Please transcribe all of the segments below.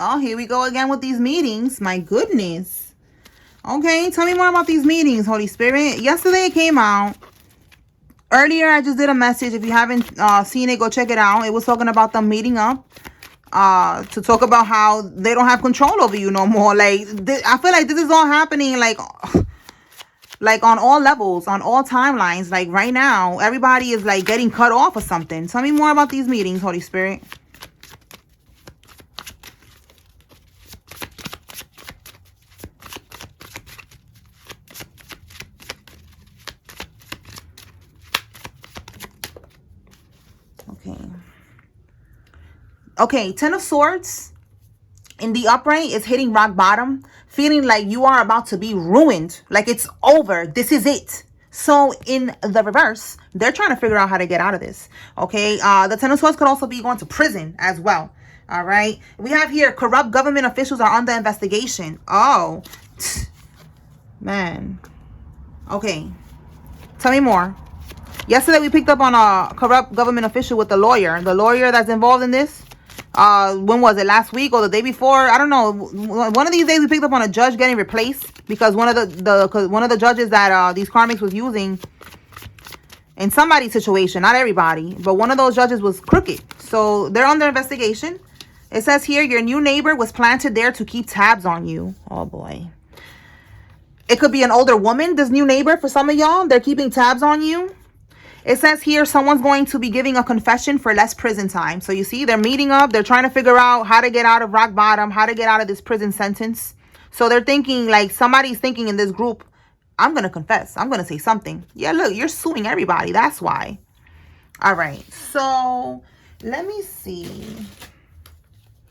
Oh, here we go again with these meetings. My goodness. Okay, tell me more about these meetings, Holy Spirit. Yesterday it came out. Earlier, I just did a message. If you haven't seen it, go check it out. It was talking about them meeting up to talk about how they don't have control over you no more. Like, I feel like this is all happening, like on all levels, on all timelines. Like, right now, everybody is, like, getting cut off or something. Tell me more about these meetings, Holy Spirit. Okay, Ten of Swords in the upright is hitting rock bottom, feeling like you are about to be ruined, like it's over. This is it. So in the reverse, they're trying to figure out how to get out of this. Okay, the Ten of Swords could also be going to prison as well. All right, we have here corrupt government officials are under investigation. Oh, man. Okay, tell me more. Yesterday we picked up on a corrupt government official with the lawyer that's involved in this. When was it? Last week or the day before? I don't know. One of these days we picked up on a judge getting replaced because one of the judges that these karmics was using in somebody's situation, not everybody, but one of those judges was crooked. So they're under investigation. It says here your new neighbor was planted there to keep tabs on you. Oh boy. It could be an older woman, this new neighbor. For some of y'all, they're keeping tabs on you. It says here someone's going to be giving a confession for less prison time. So you see, they're meeting up. They're trying to figure out how to get out of rock bottom, how to get out of this prison sentence. So they're thinking, like, somebody's thinking in this group, I'm going to confess. I'm going to say something. Yeah, look, you're suing everybody. That's why. All right. So let me see.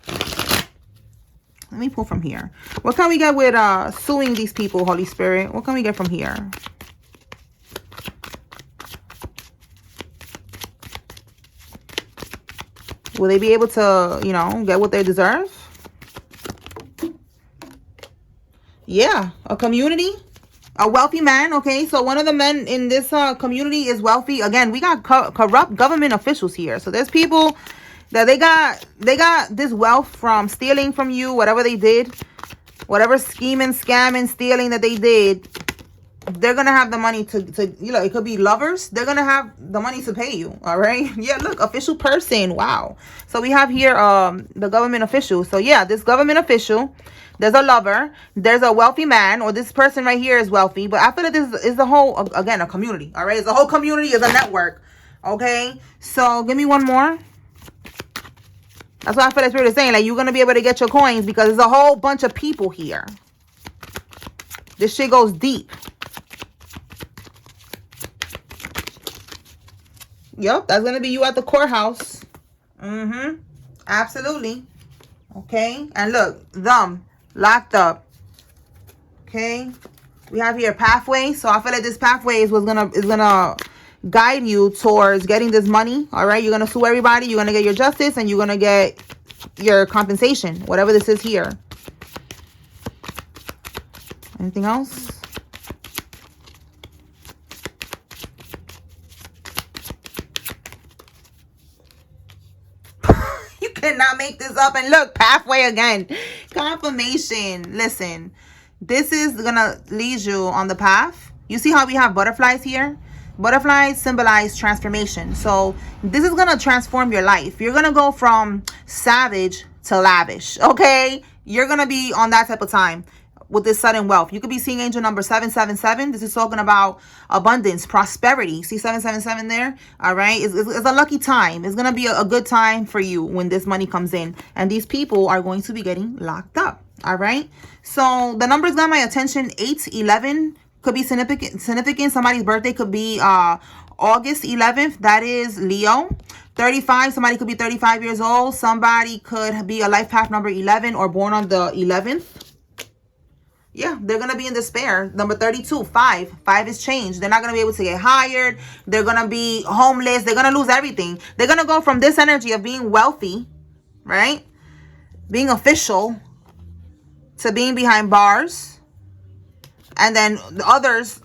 Let me pull from here. What can we get with suing these people, Holy Spirit? What can we get from here? Will they be able to, you know, get what they deserve? Yeah, a community, a wealthy man. Okay, so one of the men in this community is wealthy. Again, we got corrupt government officials here. So there's people that they got this wealth from stealing from you, whatever they did, whatever scheming, scamming, stealing that they did. They're gonna have the money to you know, it could be lovers. They're gonna have the money to pay you. All right. Yeah, look, official person. Wow. So we have here the government official. So yeah, this government official, there's a lover, there's a wealthy man, or this person right here is wealthy. But I feel like this is the whole, again, a community. All right, it's a whole community, is a network. Okay, so give me one more. That's why I feel like Spirit is saying, like, you're gonna be able to get your coins because there's a whole bunch of people here. This shit goes deep. Yep, that's going to be you at the courthouse. Absolutely. Okay. And look, them locked up. Okay. We have here pathway. So I feel like this pathway is gonna guide you towards getting this money. All right. You're going to sue everybody. You're going to get your justice and you're going to get your compensation, whatever this is here. Anything else? Cannot make this up. And look, pathway again, confirmation. Listen, this is gonna lead you on the path. You see how we have butterflies here? Butterflies symbolize transformation. So this is gonna transform your life. You're gonna go from savage to lavish. Okay, you're gonna be on that type of time with this sudden wealth. You could be seeing angel number 777. This is talking about abundance, prosperity. See 777 there? All right. It's a lucky time. It's going to be a good time for you when this money comes in. And these people are going to be getting locked up. All right. So the numbers got my attention. 8, 11 could be significant. Somebody's birthday could be August 11th. That is Leo. 35. Somebody could be 35 years old. Somebody could be a life path number 11 or born on the 11th. Yeah, they're going to be in despair. Number 32, 5. 5 is change. They're not going to be able to get hired. They're going to be homeless. They're going to lose everything. They're going to go from this energy of being wealthy, right? Being official, to being behind bars. And then the others,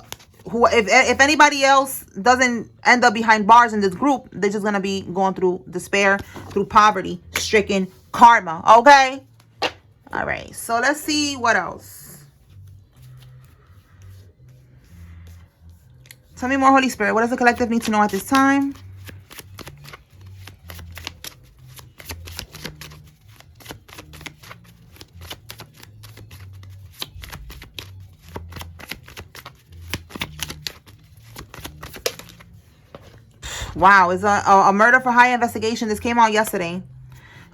who, if anybody else doesn't end up behind bars in this group, they're just going to be going through despair, through poverty, stricken karma, okay? All right, so let's see what else. Tell me more, Holy Spirit. What does the collective need to know at this time? Wow, it's a murder for hire investigation. This came out yesterday.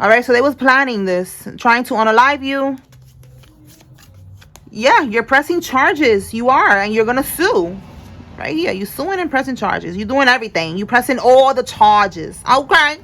All right, so they was planning this, trying to unalive you. Yeah, you're pressing charges. You are, and you're gonna sue. Right here, you suing and pressing charges. You're doing everything. You pressing all the charges. Okay.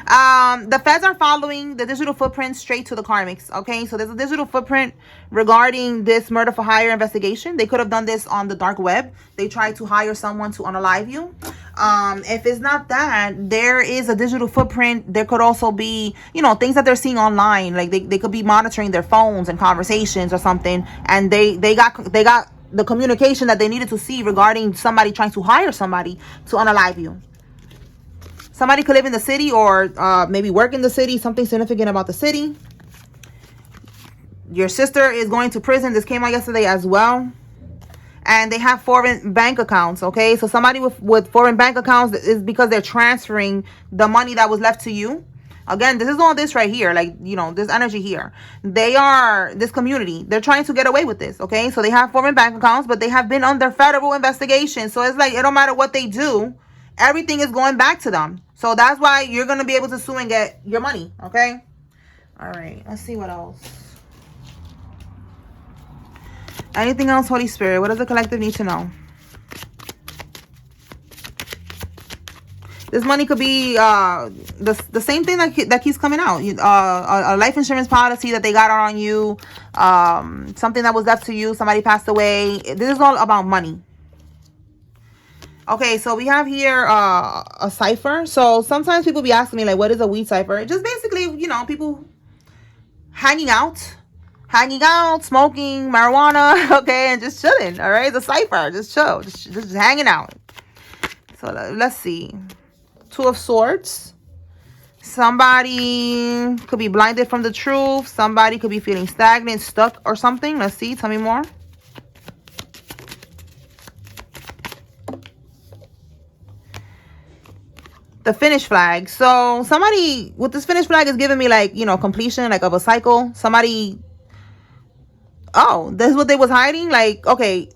The feds are following the digital footprint straight to the karmics. Okay, so there's a digital footprint regarding this murder for hire investigation. They could have done this on the dark web. They tried to hire someone to unalive you. If it's not that, there is a digital footprint. There could also be, you know, things that they're seeing online. Like they could be monitoring their phones and conversations or something, and they got the communication that they needed to see regarding somebody trying to hire somebody to unalive you. Somebody could live in the city or maybe work in the city, something significant about the city. Your sister is going to prison. This came out yesterday as well. And they have foreign bank accounts, okay? So somebody with foreign bank accounts is because they're transferring the money that was left to you. Again, this is all this right here, like, you know, this energy here. They are, this community, they're trying to get away with this, okay? So they have foreign bank accounts, but they have been under federal investigation. So it's like, it don't matter what they do, everything is going back to them. So that's why you're going to be able to sue and get your money, okay? All right, let's see what else. Anything else, Holy Spirit? What does the collective need to know? This money could be the same thing that keeps coming out. A life insurance policy that they got on you. Something that was left to you. Somebody passed away. This is all about money. Okay, so we have here a cipher. So sometimes people be asking me, like, what is a weed cipher? Just basically, you know, people hanging out, smoking marijuana, okay, and just chilling, all right? It's a cipher, just chill, just hanging out. So let's see. Two of Swords. Somebody could be blinded from the truth. Somebody could be feeling stagnant, stuck, or something. Let's see. Tell me more. The finish flag. So somebody with this finish flag is giving me, like, you know, completion, like, of a cycle. Somebody, oh, this is what they was hiding. Like, okay,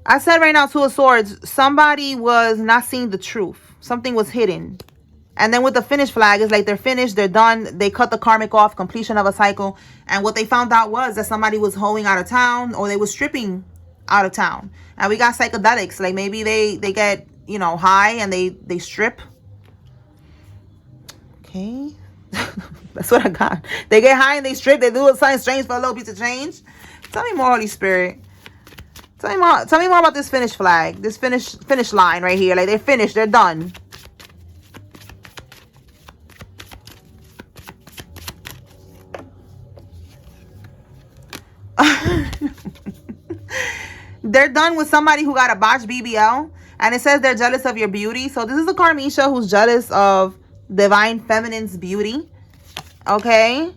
I said right now, Two of Swords, somebody was not seeing the truth. Something was hidden. And then with the finish flag, it's like they're finished, they're done, they cut the karmic off, completion of a cycle. And what they found out was that somebody was hoeing out of town, or they was stripping out of town. And we got psychedelics, like maybe they get, you know, high and they strip. Okay. That's what I got. They get high and they strip, they do something strange for a little piece of change. Tell me more, Holy Spirit. Tell me more about this finish flag, this finish line right here. Like, they're finished, they're done. They're done with somebody who got a botched BBL, and it says they're jealous of your beauty. So this is a Karmisha who's jealous of divine feminine's beauty. Okay.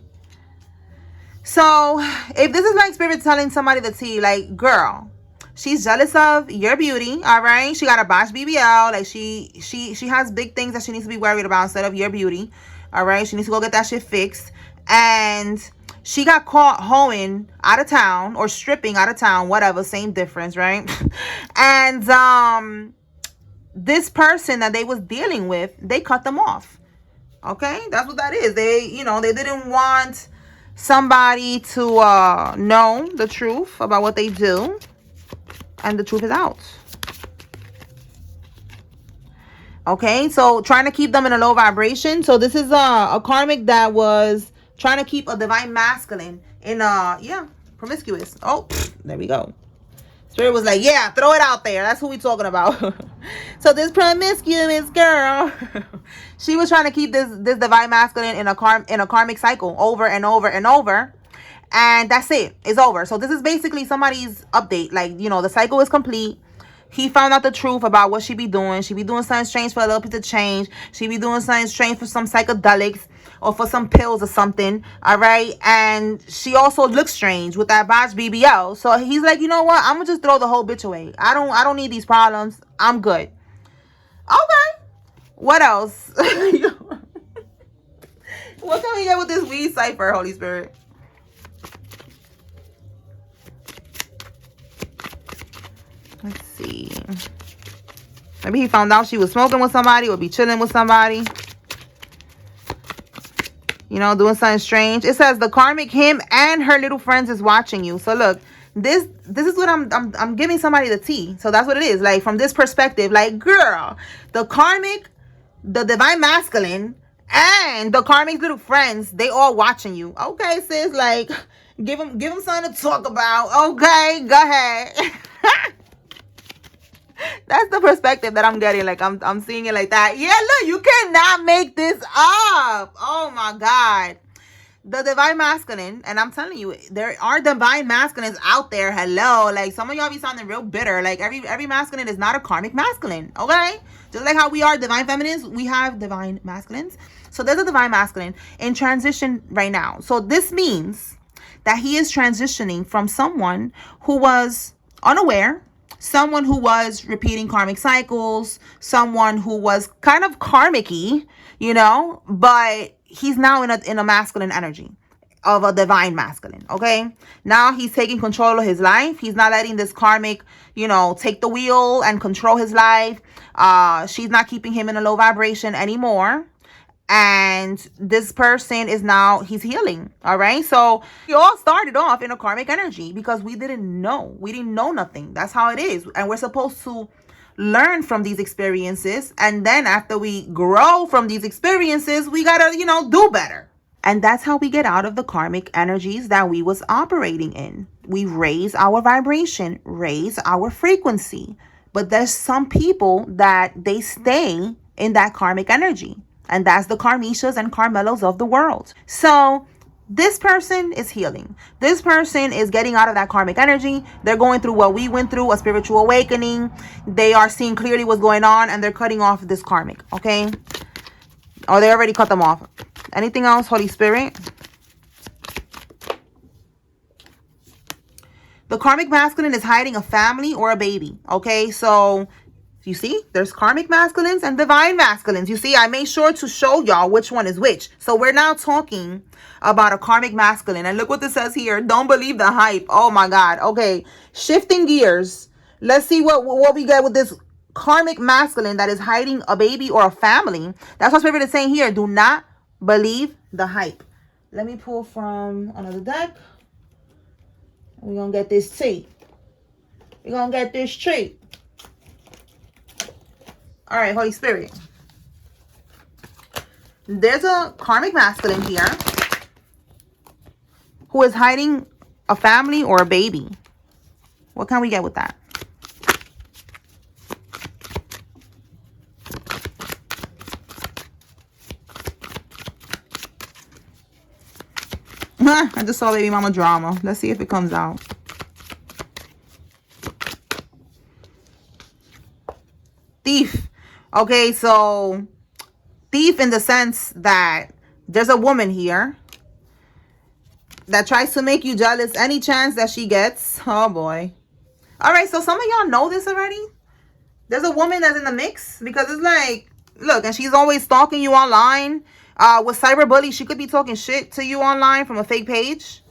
So if this is like spirit telling somebody the tea, like, girl, she's jealous of your beauty, all right? She got a botched BBL. Like, she has big things that she needs to be worried about instead of your beauty, all right? She needs to go get that shit fixed. And she got caught hoeing out of town, or stripping out of town, whatever, same difference, right? And this person that they was dealing with, they cut them off. Okay, that's what that is. They, you know, they didn't want somebody to know the truth about what they do, and the truth is out. Okay, so trying to keep them in a low vibration. So this is a karmic that was trying to keep a divine masculine in promiscuous. Oh, there we go. Spirit was like, yeah, throw it out there. That's who we talking about. So this promiscuous girl, she was trying to keep this divine masculine in a karmic cycle over and over and over. And that's it. It's over. So this is basically somebody's update. Like, you know, the cycle is complete. He found out the truth about what she be doing. She be doing something strange for a little bit of change. She be doing something strange for some psychedelics. or for some pills or something. All right. And she also looks strange with that botch BBL. So he's like, you know what? I'm gonna just throw the whole bitch away. I don't need these problems. I'm good. Okay. What else? What can we get with this weed cipher, Holy Spirit? Let's see. Maybe he found out she was smoking with somebody or be chilling with somebody. You know, doing something strange. It says the karmic him and her little friends is watching you. So look, this is what I'm giving somebody the tea. So that's what it is. Like from this perspective, like girl, the karmic, the divine masculine, and the karmic little friends, they all watching you. Okay, sis, like give them something to talk about. Okay, go ahead. That's the perspective that I'm getting. Like I'm seeing it like that. Yeah, look, you cannot make this up. Oh my God. The divine masculine, and I'm telling you, there are divine masculines out there. Hello. Like some of y'all be sounding real bitter. Like every masculine is not a karmic masculine. Okay? Just like how we are divine feminines, we have divine masculines. So there's a divine masculine in transition right now. So this means that he is transitioning from someone who was unaware, someone who was repeating karmic cycles, someone who was kind of karmic-y, you know, but he's now in a masculine energy of a divine masculine. Okay, now he's taking control of his life. He's not letting this karmic, you know, take the wheel and control his life. She's not keeping him in a low vibration anymore. And this person is now, he's healing. All right. So we all started off in a karmic energy because we didn't know nothing. That's how it is. And we're supposed to learn from these experiences. And then after we grow from these experiences, we gotta, you know, do better. And that's how we get out of the karmic energies that we was operating in. We raise our vibration, raise our frequency. But there's some people that they stay in that karmic energy. And that's the Carmishas and Carmelos of the world. So this person is healing. This person is getting out of that karmic energy. They're going through what we went through, a spiritual awakening. They are seeing clearly what's going on and they're cutting off this karmic. Okay? Or they already cut them off. Anything else, Holy Spirit? The karmic masculine is hiding a family or a baby. Okay? So you see, there's karmic masculines and divine masculines. You see, I made sure to show y'all which one is which. So we're now talking about a karmic masculine. And look what this says here. Don't believe the hype. Oh my God. Okay. Shifting gears. Let's see what we get with this karmic masculine that is hiding a baby or a family. That's what Spirit is saying here. Do not believe the hype. Let me pull from another deck. We're going to get this tea. We're going to get this tree. All right, Holy Spirit. There's a karmic masculine here who is hiding a family or a baby. What can we get with that? I just saw baby mama drama. Let's see if it comes out. Thief. Okay, so thief in the sense that there's a woman here that tries to make you jealous any chance that she gets. Oh boy. All right, so some of y'all know this already. There's a woman that's in the mix because it's like, look, and she's always stalking you online. With cyberbully, she could be talking shit to you online from a fake page.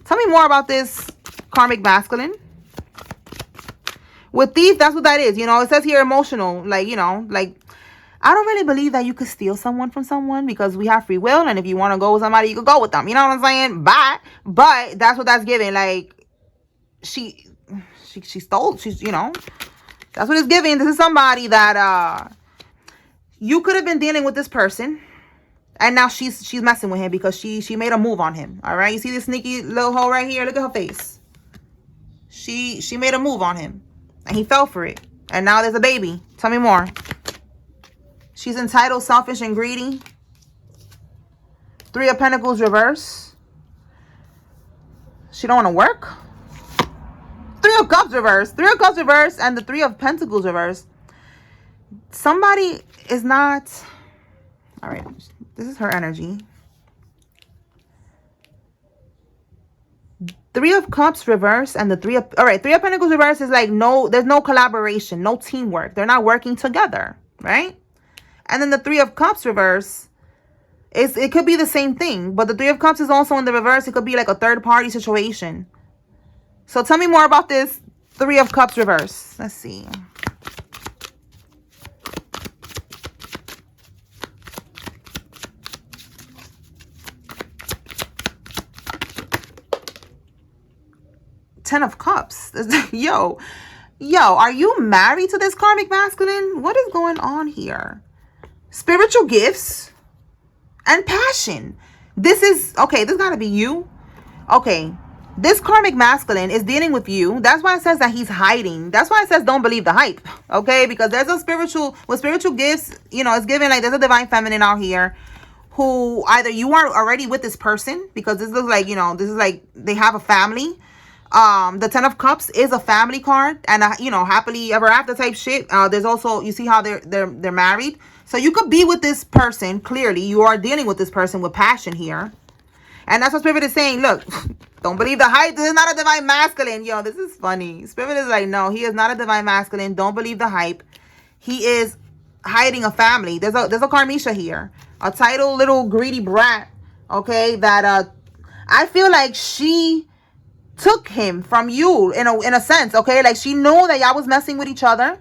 Tell me more about this karmic masculine. With thief, that's what that is. You know, it says here emotional. Like, you know, like, I don't really believe that you could steal someone from someone because we have free will. And if you want to go with somebody, you could go with them. You know what I'm saying? But that's what that's giving. Like, she stole. She's, you know, that's what it's giving. This is somebody that you could have been dealing with this person. And now she's messing with him because she made a move on him. All right. You see this sneaky little hole right here? Look at her face. She made a move on him. And he fell for it. And now there's a baby. Tell me more. She's entitled, selfish, and greedy. 3 of Pentacles reverse. She don't want to work. 3 of Cups reverse. 3 of Cups reverse and the 3 of Pentacles reverse. Somebody is not... All right. This is her energy. Three of Cups reverse and the Three of... All right, Three of Pentacles reverse is like no... There's no collaboration, no teamwork. They're not working together, right? And then the Three of Cups reverse... It could be the same thing, but the Three of Cups is also in the reverse. It could be like a third-party situation. So tell me more about this Three of Cups reverse. Let's see. Ten of Cups. Yo, are you married to this karmic masculine? What is going on here? Spiritual gifts and passion. This is, okay, this gotta be you. Okay, this karmic masculine is dealing with you. That's why it says that he's hiding. That's why it says don't believe the hype. Okay, because there's a spiritual, with spiritual gifts, you know, it's given like there's a divine feminine out here who either you are already with this person, because this looks like, you know, this is like they have a family. The Ten of Cups is a family card, and you know, happily ever after type shit. There's also, you see how they're married. So you could be with this person. Clearly, you are dealing with this person with passion here. And that's what Spirit is saying. Look, don't believe the hype. This is not a divine masculine. Yo, this is funny. Spirit is like, no, he is not a divine masculine. Don't believe the hype. He is hiding a family. There's a Karmisha here. A titled little greedy brat. Okay, that I feel like she took him from you in a sense. Okay, like she knew that y'all was messing with each other.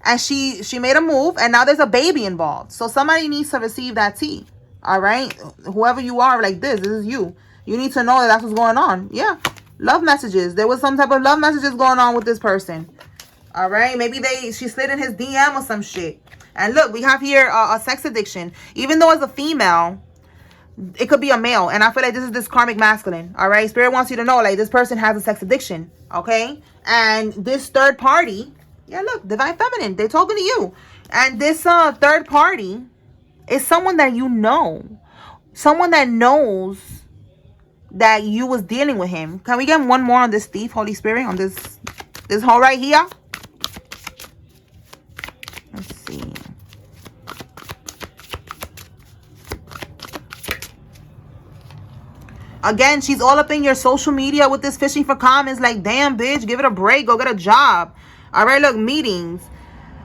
And she made a move, and now there's a baby involved. So somebody needs to receive that tea. All right? Whoever you are, like this is you. You need to know that that's what's going on. Yeah. Love messages. There was some type of love messages going on with this person. All right? Maybe she slid in his DM or some shit. And look, we have here a sex addiction. Even though it's a female, it could be a male. And I feel like this is this karmic masculine. All right? Spirit wants you to know, like, this person has a sex addiction. Okay? And this third party... Yeah, look, divine feminine. They're talking to you. And this third party is someone that you know. Someone that knows that you was dealing with him. Can we get one more on this thief, Holy Spirit? On this hole right here? Let's see. Again, she's all up in your social media with this fishing for comments. Like, damn, bitch, give it a break. Go get a job. All right, look, meetings.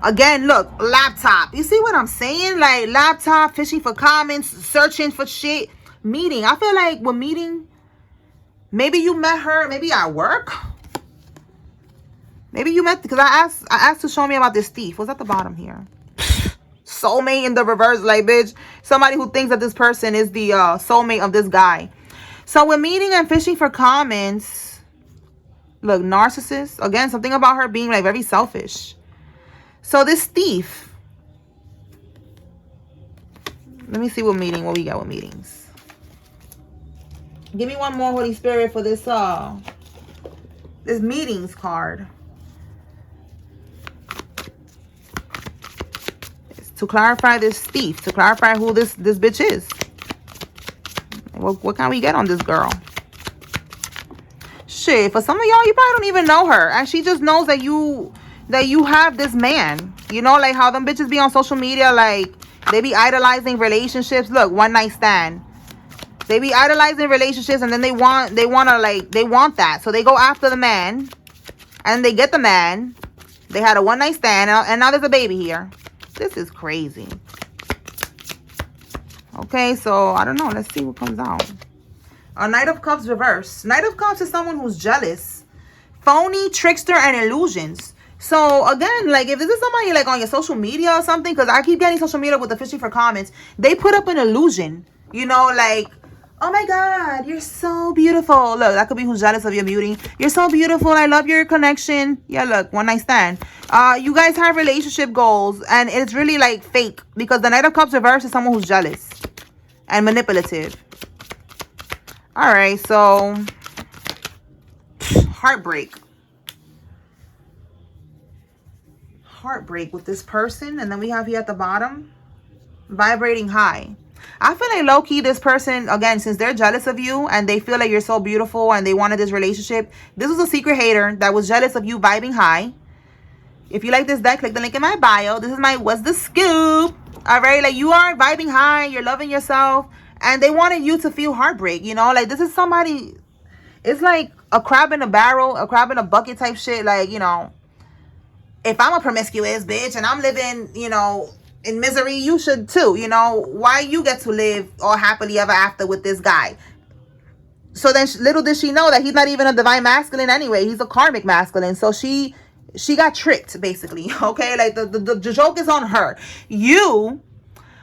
Again, look, laptop. You see what I'm saying? Like, laptop, fishing for comments, searching for shit. Meeting. I feel like with meeting, maybe you met her, maybe at work. Maybe you met, because I asked to show me about this thief. What's at the bottom here? Soulmate in the reverse, like, bitch. Somebody who thinks that this person is the soulmate of this guy. So with meeting and fishing for comments, look, narcissist. Again, something about her being like very selfish. So this thief. Let me see what we got with meetings. Give me one more, Holy Spirit, for this this meetings card. It's to clarify this thief, to clarify who this bitch is. What can we get on this girl? Shit, for some of y'all, you probably don't even know her, and she just knows that you have this man. You know, like how them bitches be on social media, like they be idolizing relationships. Look, one night stand. They be idolizing relationships, and then they want that, so they go after the man, and they get the man. They had a one night stand, and now there's a baby here. This is crazy. Okay, so I don't know. Let's see what comes out. A Knight of Cups reverse. Knight of Cups is someone who's jealous, phony, trickster, and illusions. So again, like if this is somebody like on your social media or something, because I keep getting social media with the fishing for comments, they put up an illusion. You know, like, oh my God, you're so beautiful. Look, that could be who's jealous of your beauty. You're so beautiful. I love your connection. Yeah, look, one night stand. You guys have relationship goals, and it's really like fake, because the Knight of Cups reverse is someone who's jealous and manipulative. All right, so heartbreak. Heartbreak with this person. And then we have here at the bottom, vibrating high. I feel like low-key this person, again, since they're jealous of you and they feel like you're so beautiful and they wanted this relationship, this was a secret hater that was jealous of you vibing high. If you like this deck, click the link in my bio. This is my What's the Scoop. All right, like you are vibing high, you're loving yourself, and they wanted you to feel heartbreak, you know, like this is somebody, It's like a crab in a barrel, a crab in a bucket type shit. Like, you know, if I'm a promiscuous bitch and I'm living, you know, in misery, you should too. You know, why you get to live all happily ever after with this guy? So then little did she know that he's not even a divine masculine anyway. He's a karmic masculine. So she got tricked, basically. Okay, like the joke is on her. You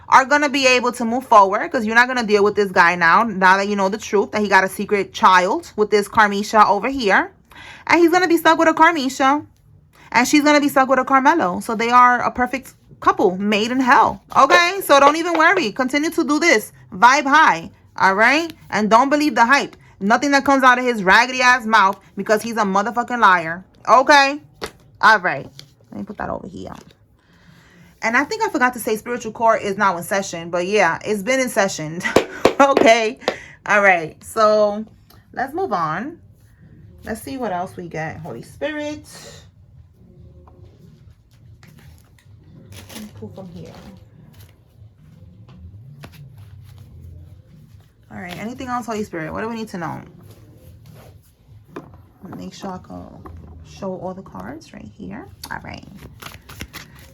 are going to be able to move forward because you're not going to deal with this guy now that you know the truth, that he got a secret child with this Carmisha over here. And he's going to be stuck with a Carmisha. And she's going to be stuck with a Carmelo. So they are a perfect couple made in hell. Okay, so don't even worry. Continue to do this. Vibe high. All right? And don't believe the hype. Nothing that comes out of his raggedy ass mouth because he's a motherfucking liar. Okay? All right. Let me put that over here. And I think I forgot to say spiritual court is now in session. But yeah, it's been in session. Okay. All right. So let's move on. Let's see what else we get. Holy Spirit. Let's pull from here. All right. Anything else, Holy Spirit? What do we need to know? Make sure I can show all the cards right here. All right.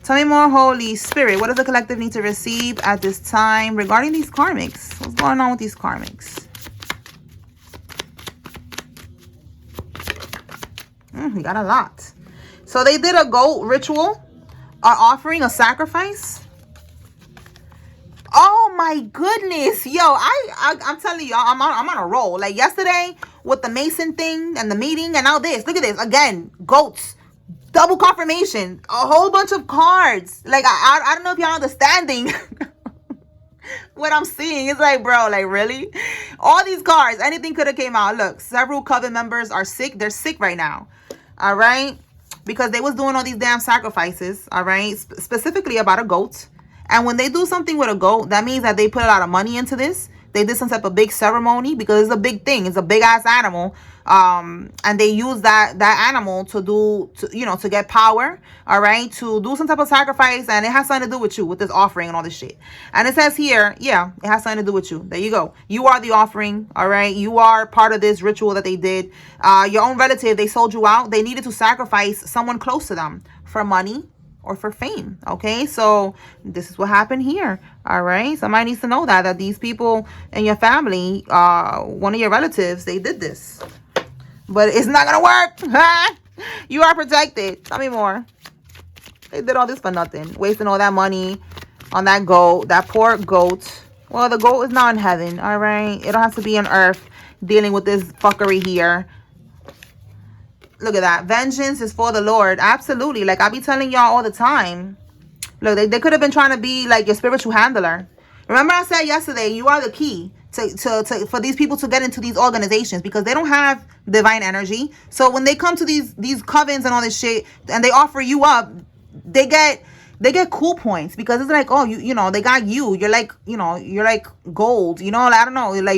Tell me more, Holy Spirit. What does the collective need to receive at this time regarding these karmics? What's going on with these karmics? We got a lot. So they did a goat ritual, are offering a sacrifice. Oh my goodness, yo! I'm telling you, I'm on a roll. Like yesterday with the Mason thing and the meeting, and now this. Look at this again. Goats. Double confirmation, a whole bunch of cards. Like I don't know if y'all understanding what I'm seeing. It's like, bro, like really? All these cards, anything could have came out. Look, several coven members are sick. They're sick right now. All right, because they was doing all these damn sacrifices. All right, specifically about a goat. And when they do something with a goat, that means that they put a lot of money into this. They did some type of big ceremony because it's a big thing. It's a big ass animal. And they use that animal to get power. All right. To do some type of sacrifice. And it has something to do with you, with this offering and all this shit. And it says here, yeah, it has something to do with you. There you go. You are the offering. All right. You are part of this ritual that they did. Your own relative, they sold you out. They needed to sacrifice someone close to them for money or for fame. Okay, so this is what happened here. All right, somebody needs to know that these people in your family, one of your relatives, they did this, but it's not gonna work. You are protected. Tell me more. They did all this for nothing, wasting all that money on that goat, that poor goat. Well, the goat is not in heaven. All right, it don't have to be on earth dealing with this fuckery here. Look at that. Vengeance is for the Lord. Absolutely. Like I be telling y'all all the time. Look, they could have been trying to be like your spiritual handler. Remember I said yesterday, you are the key to for these people to get into these organizations because they don't have divine energy. So when they come to these covens and all this shit and they offer you up, they get cool points because it's like, oh, you know, they got you. You're like, you know, you're like gold. You know, I don't know. Like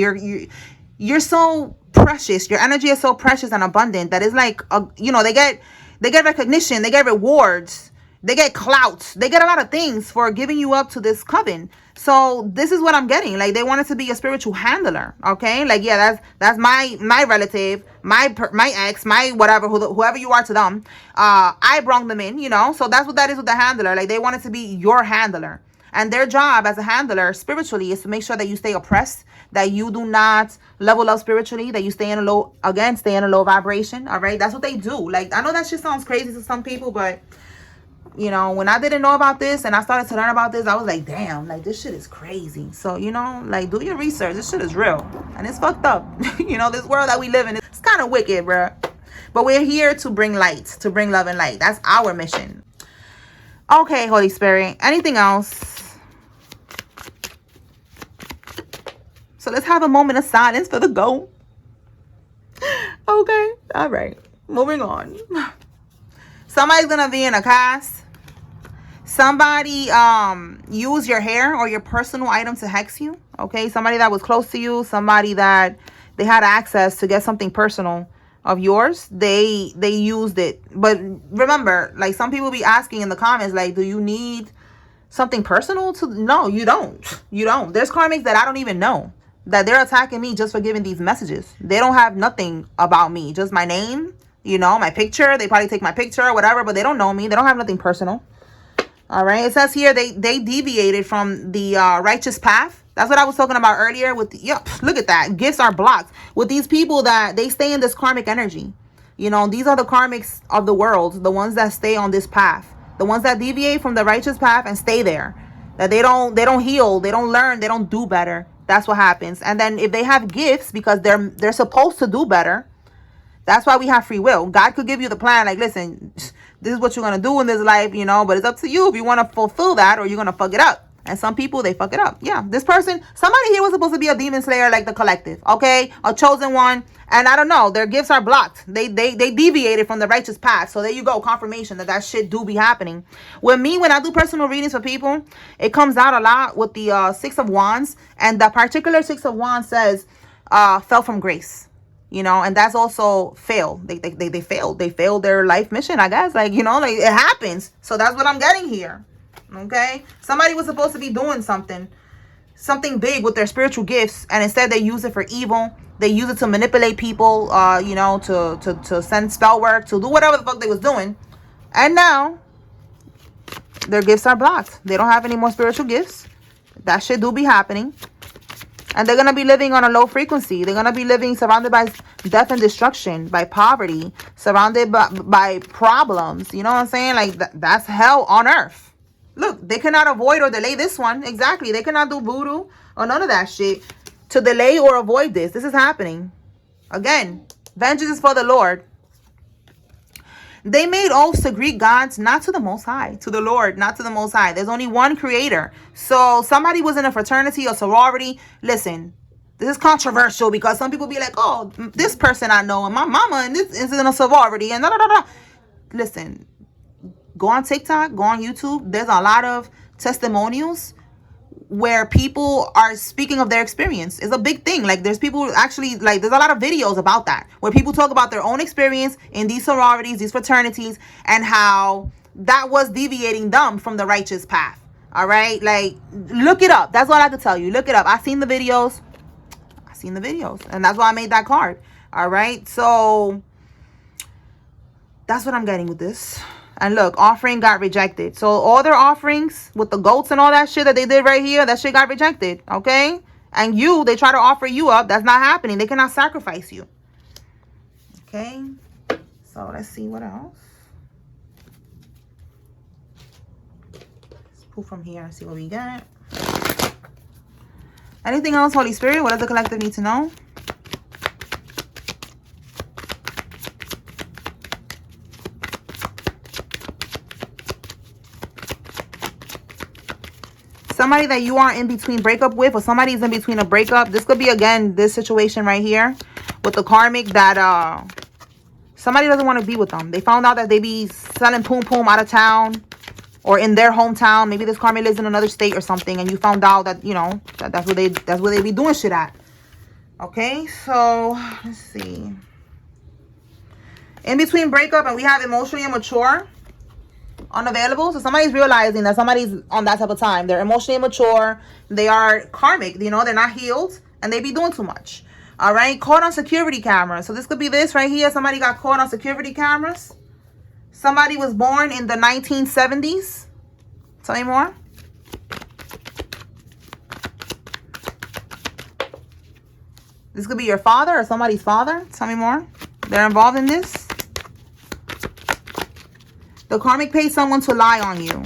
you're so precious. Your energy is so precious and abundant that it's like, you know, they get recognition, they get rewards, they get clout, they get a lot of things for giving you up to this coven. So this is what I'm getting. Like they wanted to be a spiritual handler. Okay, like yeah, that's my relative, my ex, my whatever, whoever you are to them. I brought them in, you know. So that's what that is with the handler. Like they wanted to be your handler. And their job as a handler spiritually is to make sure that you stay oppressed, that you do not level up spiritually, that you stay in a low vibration. All right. That's what they do. Like, I know that shit sounds crazy to some people, but you know, when I didn't know about this and I started to learn about this, I was like, damn, like this shit is crazy. So, you know, like do your research. This shit is real and it's fucked up. You know, this world that we live in, it's kind of wicked, bro. But we're here to bring light, to bring love and light. That's our mission. Okay, Holy Spirit. Anything else? So let's have a moment of silence for the goat. Okay. All right. Moving on. Somebody's going to be in a cast. Somebody use your hair or your personal item to hex you. Okay. Somebody that was close to you. Somebody that they had access to get something personal of yours. They used it. But remember, like some people be asking in the comments, like, do you need something personal to? No, you don't. You don't. There's karmics that I don't even know. that they're attacking me just for giving these messages. They don't have nothing about me, just my name, you know, my picture. They probably take my picture or whatever, but they don't know me. They don't have nothing personal. All right. It says here they deviated from the righteous path. That's what I was talking about earlier with look at that. Gifts are blocked with these people that they stay in this karmic energy. You know, these are the karmics of the world, the ones that stay on this path, the ones that deviate from the righteous path and stay there. That they don't heal, they don't learn, they don't do better. That's what happens. And then if they have gifts because they're supposed to do better, that's why we have free will. God could give you the plan, like, listen, this is what you're going to do in this life, you know, but it's up to you if you want to fulfill that or you're going to fuck it up. And some people, they fuck it up. Yeah, this person, somebody here was supposed to be a demon slayer like the collective, okay? A chosen one. And I don't know, their gifts are blocked. They deviated from the righteous path. So there you go, confirmation that shit do be happening. With me, when I do personal readings for people, it comes out a lot with the Six of Wands. And the particular Six of Wands says, fell from grace. You know, and that's also failed. They failed. They failed their life mission, I guess. Like, you know, like it happens. So that's what I'm getting here. Okay? Somebody was supposed to be doing something big with their spiritual gifts, and instead they use it for evil. They use it to manipulate people, you know, to send spell work, to do whatever the fuck they was doing. And now their gifts are blocked. They don't have any more spiritual gifts. That shit do be happening. And they're going to be living on a low frequency. They're going to be living surrounded by death and destruction, by poverty, surrounded by problems. You know what I'm saying? Like, that's hell on earth. Look, they cannot avoid or delay this one. Exactly. They cannot do voodoo or none of that shit to delay or avoid this. This is happening. Again, vengeance is for the Lord. They made oaths to Greek gods, not to the Most High, to the Lord, not to the Most High. There's only one creator. So somebody was in a fraternity or sorority. Listen, this is controversial because some people be like, oh, this person I know and my mama and this is in a sorority and da da da da. Listen, go on TikTok, go on YouTube. There's a lot of testimonials where people are speaking of their experience. It's a big thing. Like, there's people actually, like, there's a lot of videos about that where people talk about their own experience in these sororities, these fraternities, and how that was deviating them from the righteous path. All right, like, look it up. That's all I can tell you. Look it up. I've seen the videos, and that's why I made that card. All right, so that's what I'm getting with this. And look, offering got rejected. So all their offerings with the goats and all that shit that they did right here, that shit got rejected. Okay? And they try to offer you up. That's not happening. They cannot sacrifice you. Okay? So let's see what else. Let's pull from here and see what we get. Anything else, Holy Spirit? What does the collective need to know? Somebody that you are in between breakup with, or somebody is in between a breakup. This could be, again, this situation right here with the karmic that somebody doesn't want to be with them. They found out that they be selling poom poom out of town or in their hometown. Maybe this karmic lives in another state or something, and you found out that, you know, that's where they be doing shit at. Okay, so let's see. In between breakup, and we have emotionally immature. Unavailable. So somebody's realizing that somebody's on that type of time. They're emotionally immature. They are karmic. You know, they're not healed. And they be doing too much. All right. Caught on security cameras. So this could be this right here. Somebody got caught on security cameras. Somebody was born in the 1970s. Tell me more. This could be your father or somebody's father. Tell me more. They're involved in this. The karmic paid someone to lie on you.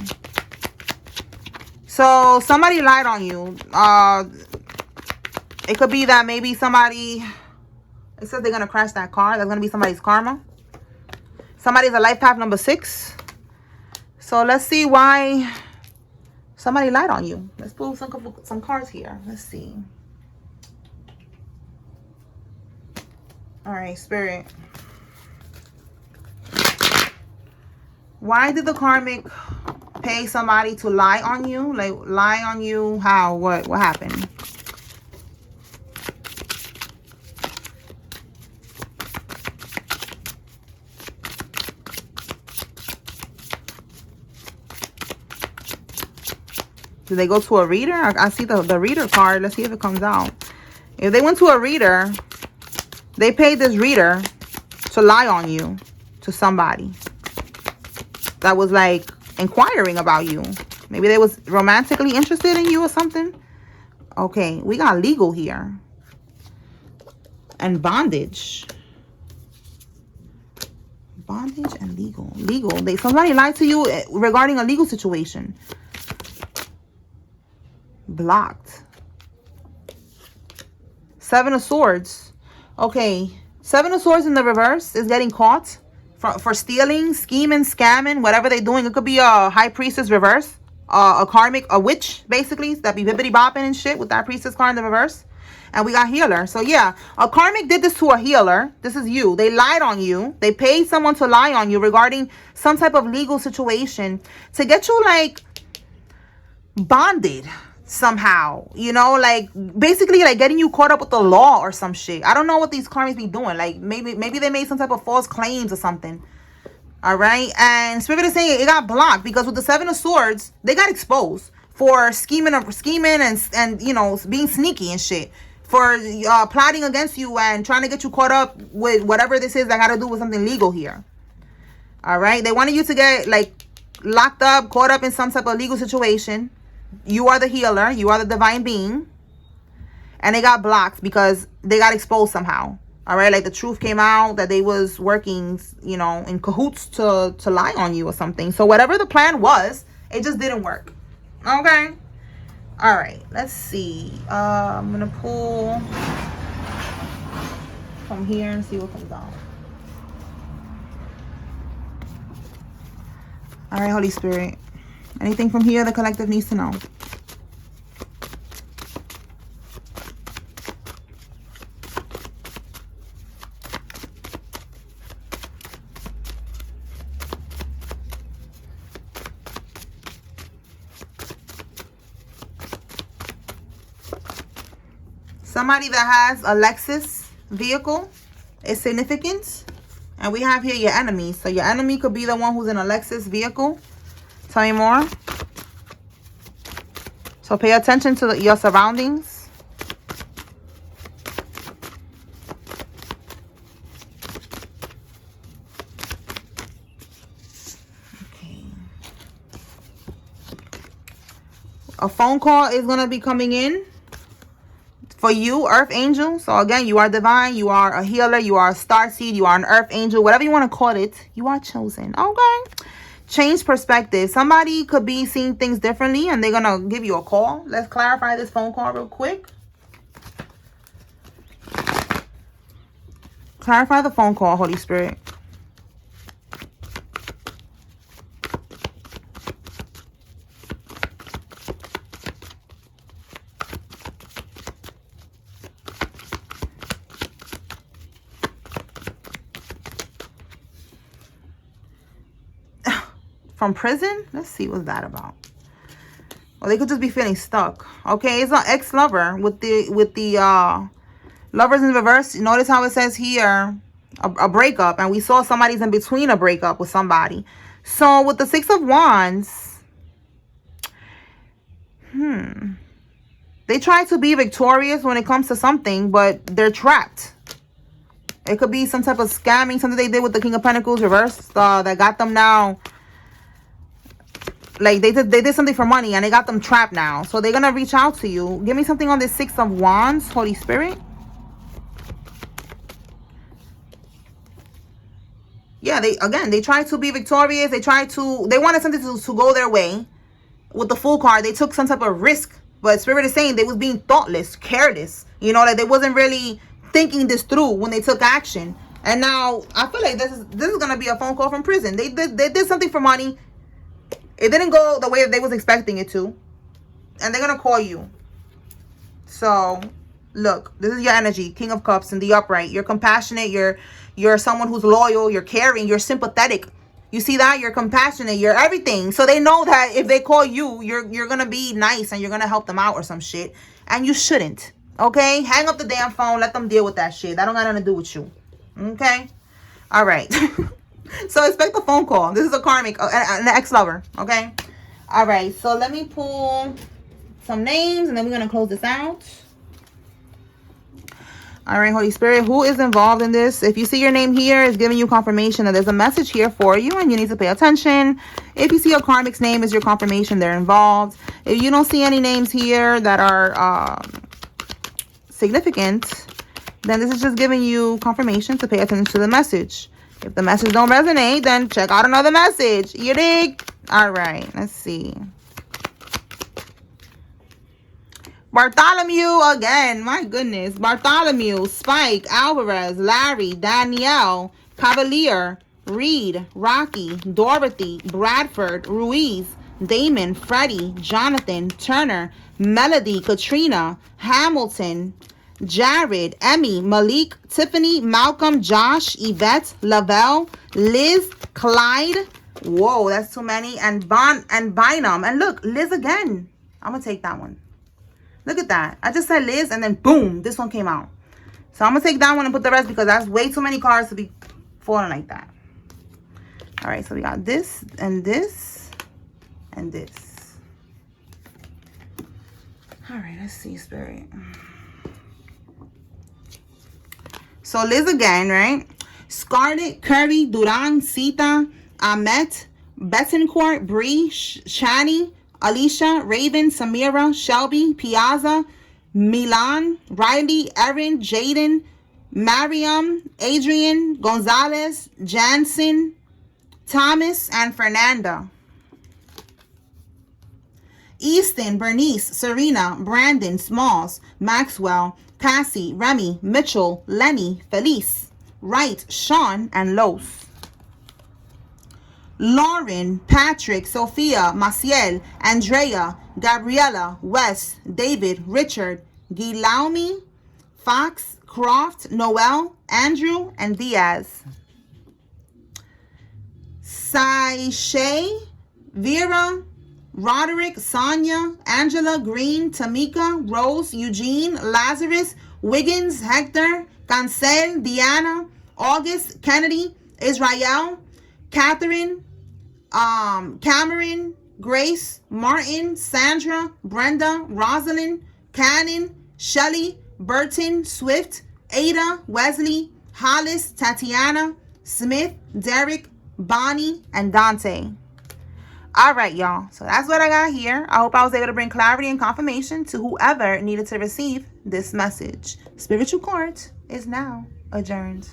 So somebody lied on you. It could be that maybe somebody, it says they're going to crash that car. That's going to be somebody's karma. Somebody's a life path number 6. So let's see why somebody lied on you. Let's pull some cards here. Let's see. All right, Spirit. Why did the karmic pay somebody to lie on you? Like, lie on you? How? What happened? Did they go to a reader? I see the reader card. Let's see if it comes out. If they went to a reader, they paid this reader to lie on you to somebody that was like inquiring about you. Maybe they was romantically interested in you or something. Okay, we got legal here. And bondage. Bondage and legal. Legal. Somebody lied to you regarding a legal situation. Blocked. Seven of Swords. Okay. Seven of Swords in the reverse is getting caught for stealing, scheming, scamming, whatever they're doing. It could be a high priestess reverse. A karmic, a witch, basically. That be bibbity bopping and shit with that priestess card in the reverse. And we got healer. So yeah, a karmic did this to a healer. This is you. They lied on you. They paid someone to lie on you regarding some type of legal situation to get you like bonded somehow, you know, like basically like getting you caught up with the law or some shit. I don't know what these karmics be doing. Like maybe they made some type of false claims or something. All right. And Spirit is saying it got blocked because with the Seven of Swords, they got exposed for scheming and you know, being sneaky and shit, for plotting against you and trying to get you caught up with whatever this is that got to do with something legal here. All right. They wanted you to get like locked up, caught up in some type of legal situation. You are the healer. You are the divine being. And they got blocked because they got exposed somehow. All right. Like the truth came out that they was working, you know, in cahoots to lie on you or something. So whatever the plan was, it just didn't work. Okay. All right. Let's see. I'm going to pull from here and see what comes out. All right, Holy Spirit. Anything from here the collective needs to know? Somebody that has a Lexus vehicle is significant. And we have here your enemy. So your enemy could be the one who's in a Lexus vehicle. Tell me more. So pay attention to your surroundings. Okay. A phone call is going to be coming in for you, Earth Angel. So again, you are divine. You are a healer. You are a star seed. You are an Earth Angel. Whatever you want to call it. You are chosen. Okay. Change perspective. Somebody could be seeing things differently and they're going to give you a call. Let's clarify this phone call real quick. Clarify the phone call, Holy Spirit. From prison? Let's see what's that about. Or they could just be feeling stuck. Okay, it's an ex-lover with the lovers in reverse. Notice how it says here a breakup, and we saw somebody's in between a breakup with somebody. So with the Six of Wands, they try to be victorious when it comes to something, but they're trapped. It could be some type of scamming, something they did with the King of Pentacles reverse that got them now. Like they did something for money and they got them trapped now. So they're gonna reach out to you. Give me something on this Six of Wands, Holy Spirit. Yeah, they tried to be victorious. They wanted something to go their way. With the Fool card, they took some type of risk. But Spirit is saying they was being thoughtless, careless. You know, like they wasn't really thinking this through when they took action. And now I feel like this is gonna be a phone call from prison. They did something for money. It didn't go the way that they was expecting it to. And they're going to call you. So, look. This is your energy. King of Cups in the upright. You're compassionate. You're someone who's loyal. You're caring. You're sympathetic. You see that? You're compassionate. You're everything. So, they know that if they call you, you're going to be nice and you're going to help them out or some shit. And you shouldn't. Okay? Hang up the damn phone. Let them deal with that shit. That don't got nothing to do with you. Okay? All right. So expect a phone call. This is a karmic, an ex-lover. Okay. All right. So let me pull some names and then we're going to close this out. All right, Holy Spirit, who is involved in this? If you see your name here, it's giving you confirmation that there's a message here for you and you need to pay attention. If you see a karmic's name is your confirmation they're involved. If you don't see any names here that are significant, then this is just giving you confirmation to pay attention to the message. If the message don't resonate, then check out another message. You dig? All right, let's see. Bartholomew again. My goodness. Bartholomew, Spike, Alvarez, Larry, Danielle, Cavalier, Reed, Rocky, Dorothy, Bradford, Ruiz, Damon, Freddie, Jonathan, Turner, Melody, Katrina, Hamilton, Jared, Emmy, Malik, Tiffany, Malcolm, Josh, Yvette, Lavelle, Liz, Clyde. Whoa, that's too many. And Bynum. And look, Liz again. I'm going to take that one. Look at that. I just said Liz and then boom, this one came out. So I'm going to take that one and put the rest because that's way too many cards to be falling like that. All right, so we got this and this and this. All right, let's see, Spirit. So Liz again, right? Scarlett, Curry, Duran, Sita, Ahmet, Betancourt, Bree, Shani, Alicia, Raven, Samira, Shelby, Piazza, Milan, Riley, Erin, Jaden, Mariam, Adrian, Gonzalez, Jansen, Thomas, and Fernanda. Easton, Bernice, Serena, Brandon, Smalls, Maxwell, Cassie, Remy, Mitchell, Lenny, Felice, Wright, Sean, and Los. Lauren, Patrick, Sophia, Maciel, Andrea, Gabriela, Wes, David, Richard, Guilaume, Fox, Croft, Noel, Andrew, and Diaz. Saishay, Vera, Roderick, Sonia, Angela, Green, Tamika, Rose, Eugene, Lazarus, Wiggins, Hector, Cancel, Diana, August, Kennedy, Israel, Catherine, Cameron, Grace, Martin, Sandra, Brenda, Rosalind, Cannon, Shelley, Burton, Swift, Ada, Wesley, Hollis, Tatiana, Smith, Derek, Bonnie, and Dante. All right, y'all. So that's what I got here. I hope I was able to bring clarity and confirmation to whoever needed to receive this message. Spiritual court is now adjourned.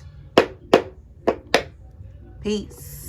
Peace.